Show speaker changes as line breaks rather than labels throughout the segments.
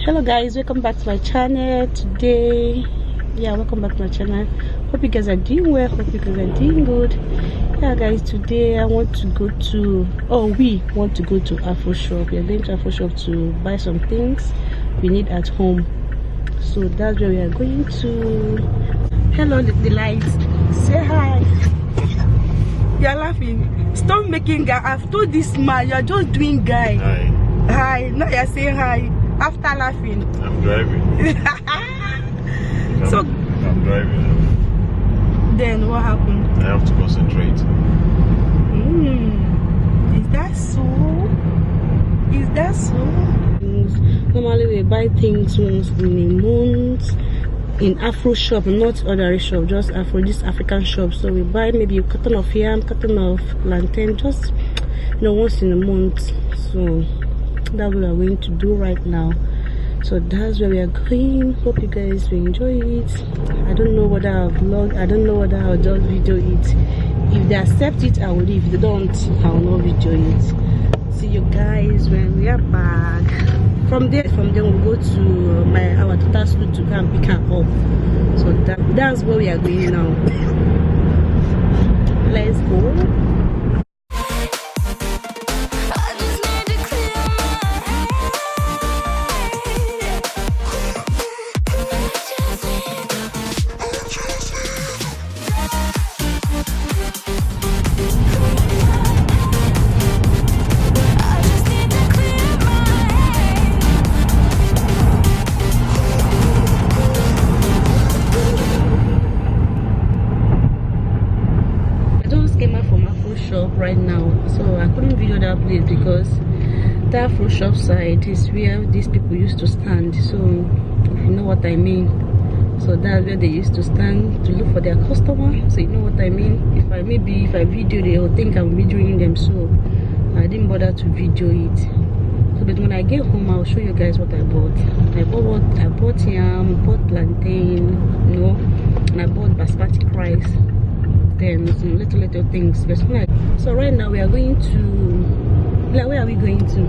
Hello guys, welcome back to my channel today. Welcome back to my channel. Hope you guys are doing well. Hope you guys are doing good. Guys, today I want to go to we want to go to Afro Shop. We are going to Afro Shop to buy some things we need at home, so that's where we are going to. Hello the lights, say hi. You're laughing. Stop making guy. I've told this man you're just doing guy. Hi. Now you're saying hi after laughing.
I'm driving.
So
I'm driving.
Then what happened?
I have to concentrate.
Is that so? Is that so? Normally we buy things once in a month in Afro Shop, not other shop, just Afro, this African shop. So we buy maybe a carton of yam, carton of plantain, just once in a month. So that's what we are going to do right now. So that's where we are going. Hope you guys will enjoy it. I don't know whether I'll vlog, I don't know whether I'll just video it. If they accept it, I will leave. If they don't, I will not video it. See you guys when we are back. From there we'll go to our daughter's school to go and pick her up. So that's where we are going now. Let's go. Right now, so I couldn't video that place because that Afro Shop side is where these people used to stand. So if you know what I mean, so that's where they used to stand to look for their customer. So you know what I mean. If I video, they will think I'm videoing them, so I didn't bother to video it. So but when I get home, I'll show you guys what I bought. I bought yam, bought plantain, and I bought basmati rice. Then some little things. So right now we are going to, where are we going to?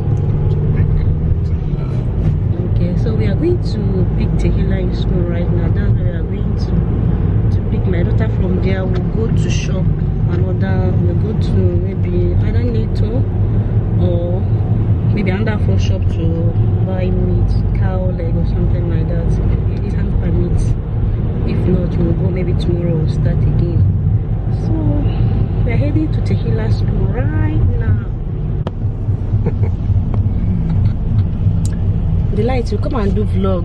Okay, so we are going to pick Tehila in school right now. That's where we are going to pick my daughter. From there we'll go to shop we'll go to maybe either Nato or maybe another Afro Shop to buy meat, cow leg or something like that. If it can permit. If not, we'll go maybe tomorrow. We'll start again. So we're heading to Tehila school right now. The lights, you come and do vlog.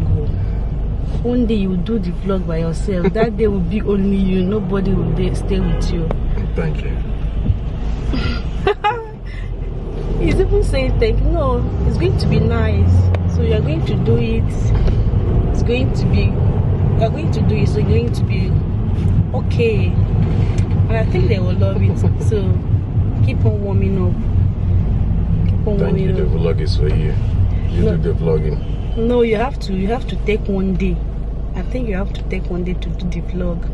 One day you will do the vlog by yourself. That day will be only you. Nobody will stay with you.
Thank you.
He's even saying thank you. No, it's going to be nice. So you're going to do it. It's going to be. You're going to do it. So you're going to be okay. And I think they will love it. So keep on warming up. Keep on warming up.
The vlog is for you. You do the vlogging.
No, you have to take one day. I think you have to take one day to do the vlog.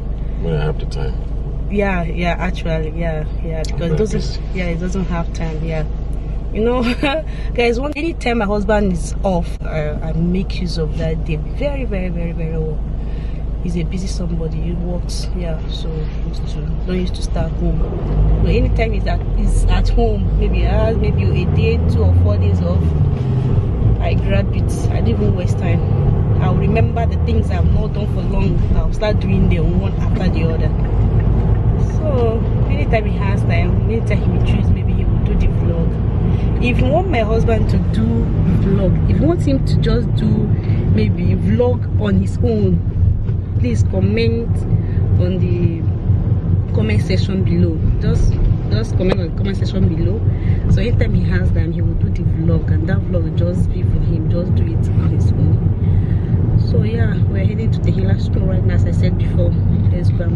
When I have the time.
Yeah, actually, because it doesn't have time. Guys, anytime my husband is off, I make use of that day very, very, very, very well. He's a busy somebody, he works, so don't used to start home. But anytime he's at home, maybe a day, 2 or 4 days off, I grab it. I don't even waste time. I'll remember the things I've not done for long. I'll start doing them one after the other. So anytime he has time, anytime he will choose, maybe he will do the vlog. If you want my husband to do vlog, if you want him to just do maybe vlog on his own, please comment on the comment section below. Just comment on the comment section below. So anytime he has time, he will do the vlog, and that vlog will just be for him. Just do it on his own. So we're heading to the Tehila school right now, as I said before. Let's go.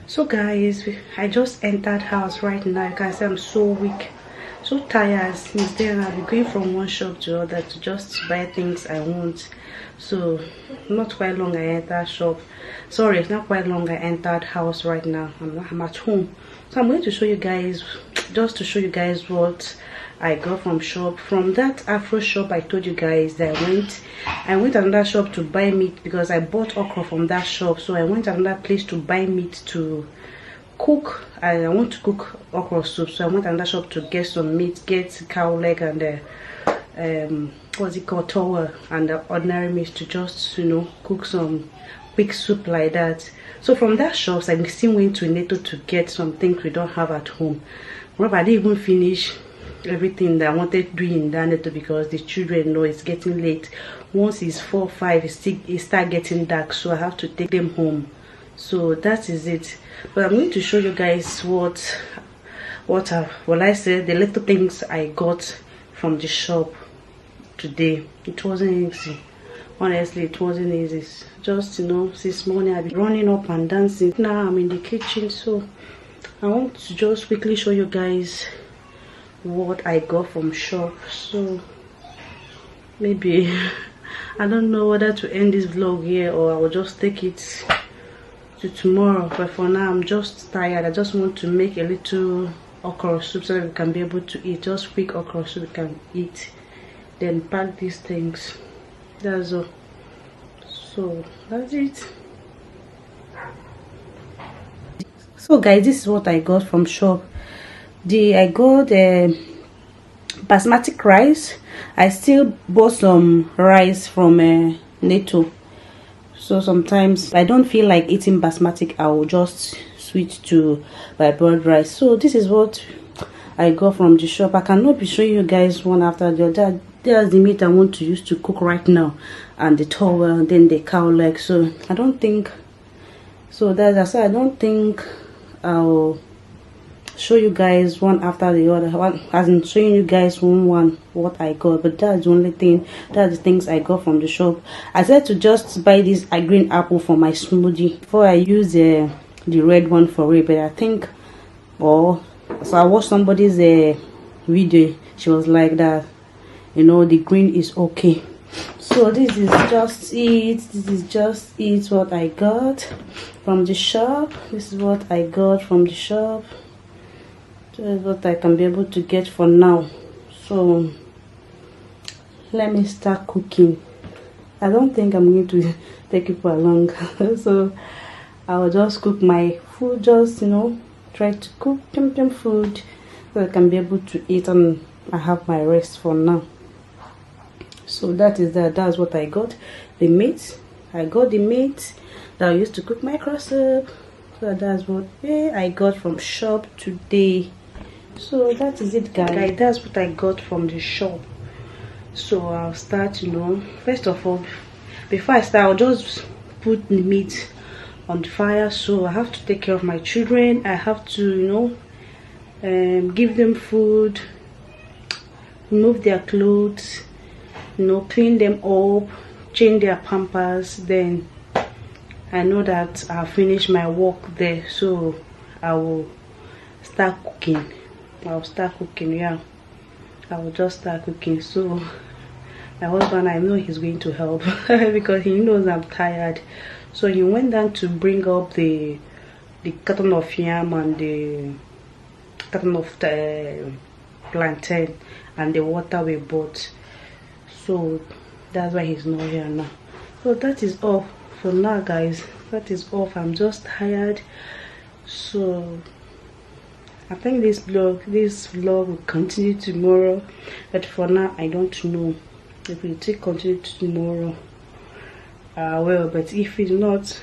So guys, I just entered house right now. You can see I'm so weak, so tired. Since then I'll be going from one shop to other to just buy things I want. So not quite long I entered shop. Sorry, it's not quite long I entered house right now. I'm at home. So I'm going to show you guys, just to show you guys what I got from shop. From that Afro shop I told you guys that I went another shop to buy meat because I bought okra from that shop. So I went another place to buy meat to cook. I want to cook okra soup, so I went another shop to get some meat, get cow leg and what's it called, towel and the ordinary meat to just, you know, cook some quick soup like that. So from that shops I still went to Neto to get some things we don't have at home. Remember, I didn't even finish everything that I wanted doing in that Neto because the children know it's getting late. Once it's 4 or 5 it start getting dark, so I have to take them home. So that is it. But I'm going to show you guys what I said, the little things I got from the shop today. It wasn't easy. Honestly, it wasn't easy. Just, you know, since morning I've been running up and dancing. Now I'm in the kitchen, so I want to just quickly show you guys what I got from shop. So maybe I don't know whether to end this vlog here or I will just take it to tomorrow, but for now I'm just tired. I just want to make a little okra soup so that we can be able to eat. Just quick okra soup we can eat, then pack these things. That's all. So that's it. So guys, this is what I got from shop. I got basmati rice. I still bought some rice from Neto. So sometimes I don't feel like eating basmati, I will just switch to my broad rice. So this is what I got from the shop. I cannot be showing you guys one after the other. There's the meat I want to use to cook right now, and the towel, and then the cow leg. So I don't think, so that's why I don't think I'll show you guys one after the other. One as in showing you guys one what I got, but that's the only thing, that's the things I got from the shop. I said to just buy this green apple for my smoothie before I use the red one for it, but I think, so I watched somebody's video. She was like that, you know, the green is okay. So this is just it, what I got from the shop. This is what I got from the shop. This is what I can be able to get for now. So let me start cooking. I don't think I'm going to take it for long. So I'll just cook my food, just, you know, try to cook food so I can be able to eat, and I have my rest for now. So that's what I got. The meat, I got the meat that I used to cook my okra soup. So that's what I got from shop today. So that is it, guys. That's what I got from the shop. So I'll start, you know, first of all, before I start, I'll just put the meat on the fire. So I have to take care of my children. I have to, you know, give them food, remove their clothes, you know, clean them up, change their pampers. Then I know that I'll finish my work there, so I will start cooking. I'll start cooking, yeah. I will just start cooking. So my husband, I know he's going to help because he knows I'm tired. So he went down to bring up the carton of yam and the carton of plantain and the water we bought. So that's why he's not here now. So that is all for now, guys. That is all. I'm just tired. So I think this vlog will continue tomorrow, but for now I don't know if it will continue tomorrow. Well, but if it's not,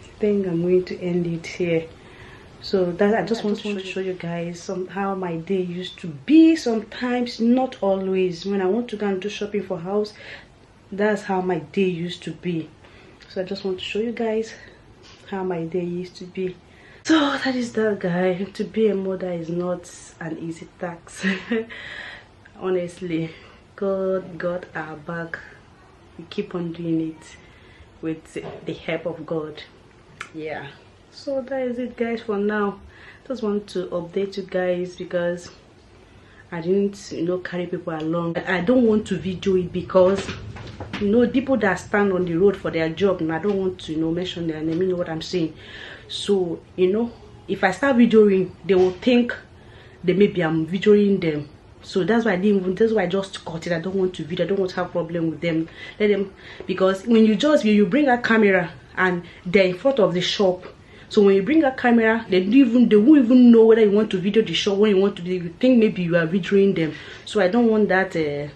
I think I'm going to end it here. So that I just want to show you guys how my day used to be. Sometimes, not always. When I want to go and do shopping for house, that's how my day used to be. So I just want to show you guys how my day used to be. So that is that, guys. To be a mother is not an easy task. Honestly, God got our back. We keep on doing it with the help of God. Yeah. So that is it, guys, for now. Just want to update you guys because I didn't, you know, carry people along. I don't want to video it because, you know, people that stand on the road for their job, and I don't want to, you know, mention their name. You know what I'm saying? So, you know, if I start videoing, they will think that maybe I'm videoing them. So that's why I just cut it. I don't want to video. I don't want to have problem with them. Let them, because when you bring a camera and they're in front of the shop. So when you bring a camera, they won't even know whether you want to video the shop, when you want to video. You think maybe you are videoing them. So I don't want that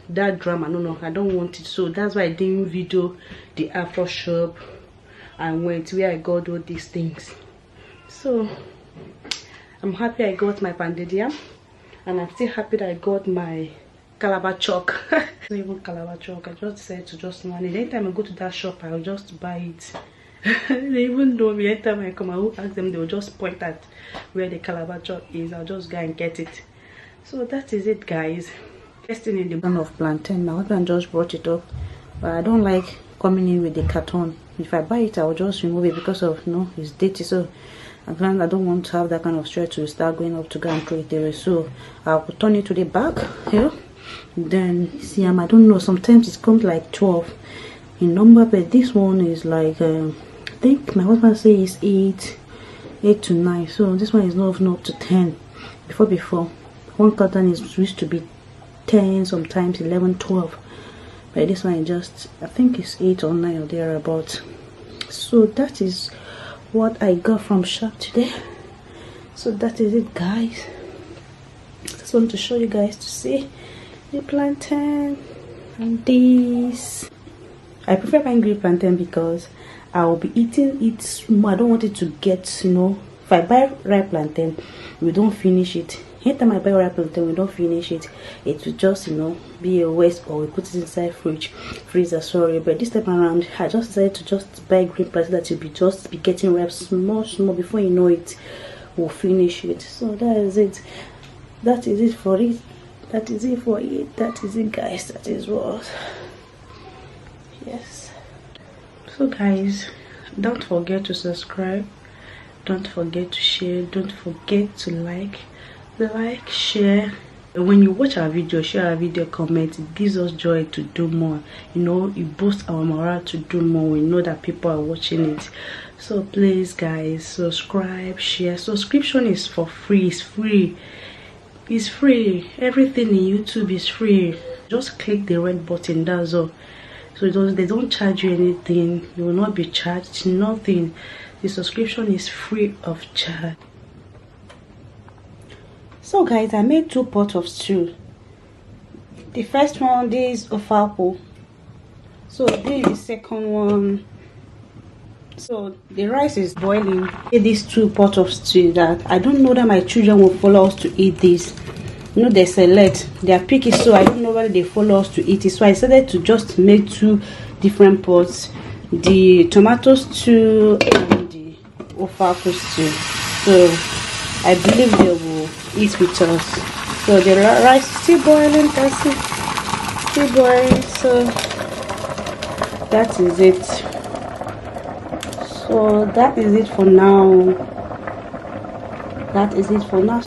that drama. No, I don't want it. So that's why I didn't video the Afro shop and went where I got all these things. So I'm happy I got my pounded yam, and I'm still happy that I got my Calabar chalk. Not even Calabar chalk. I just decided to just manage. Anytime I go to that shop, I'll just buy it. They even know me. Anytime I come, I will ask them. They will just point at where the Calabar chalk is. I'll just go and get it. So that is it, guys. First thing in the bun of plantain. My husband just brought it up, but I don't like coming in with the carton. If I buy it, I'll just remove it because of it's dirty. So I don't want to have that kind of stress to start going up to go and throw it away. So I'll turn it to the back here. Then see, I don't know. Sometimes it comes like 12 in number, but this one is like I think my husband says it's 8 to 9. So this one is not up to 10. Before one carton is used to be 10, sometimes 11, 12. But this one is just, I think it's 8 or 9 or thereabouts. So that is what I got from shop today. So that is it, guys. Just want to show you guys to see the plantain and this. I prefer buying green plantain because I will be eating it small. I don't want it to get, if I buy ripe plantain, we don't finish it. Anytime I buy ripe plantain, we don't finish it. It will just, be a waste, or we put it inside freezer, sorry. But this time around, I just decided to just buy green plantain that will be getting ripe small before you know it, we'll finish it. So that is it. That is it for it. That is it for it. That is it, guys. That is what. Yes. So guys, don't forget to subscribe. Don't forget to share. Don't forget to like, share. When you watch our video, share our video, comment. It gives us joy to do more. It boosts our morale to do more. We know that people are watching it. So please, guys, subscribe, share. Subscription is for free. It's free. It's free. Everything in YouTube is free. Just click the red button. That's all. So they don't charge you anything. You will not be charged nothing. The subscription is free of charge. So guys, I made 2 pots of stew. The first one, this is ofalpo. So this is the second one. So the rice is boiling. These 2 pots of stew that I don't know that my children will follow us to eat this. They select, they are picky, so I don't know whether they follow us to eat it. So I decided to just make 2 different pots, the tomato stew and the ofalpo stew. So I believe they will eat with us. So the rice is still boiling. That's it, still boiling. So that is it. So that is it for now. That is it for now.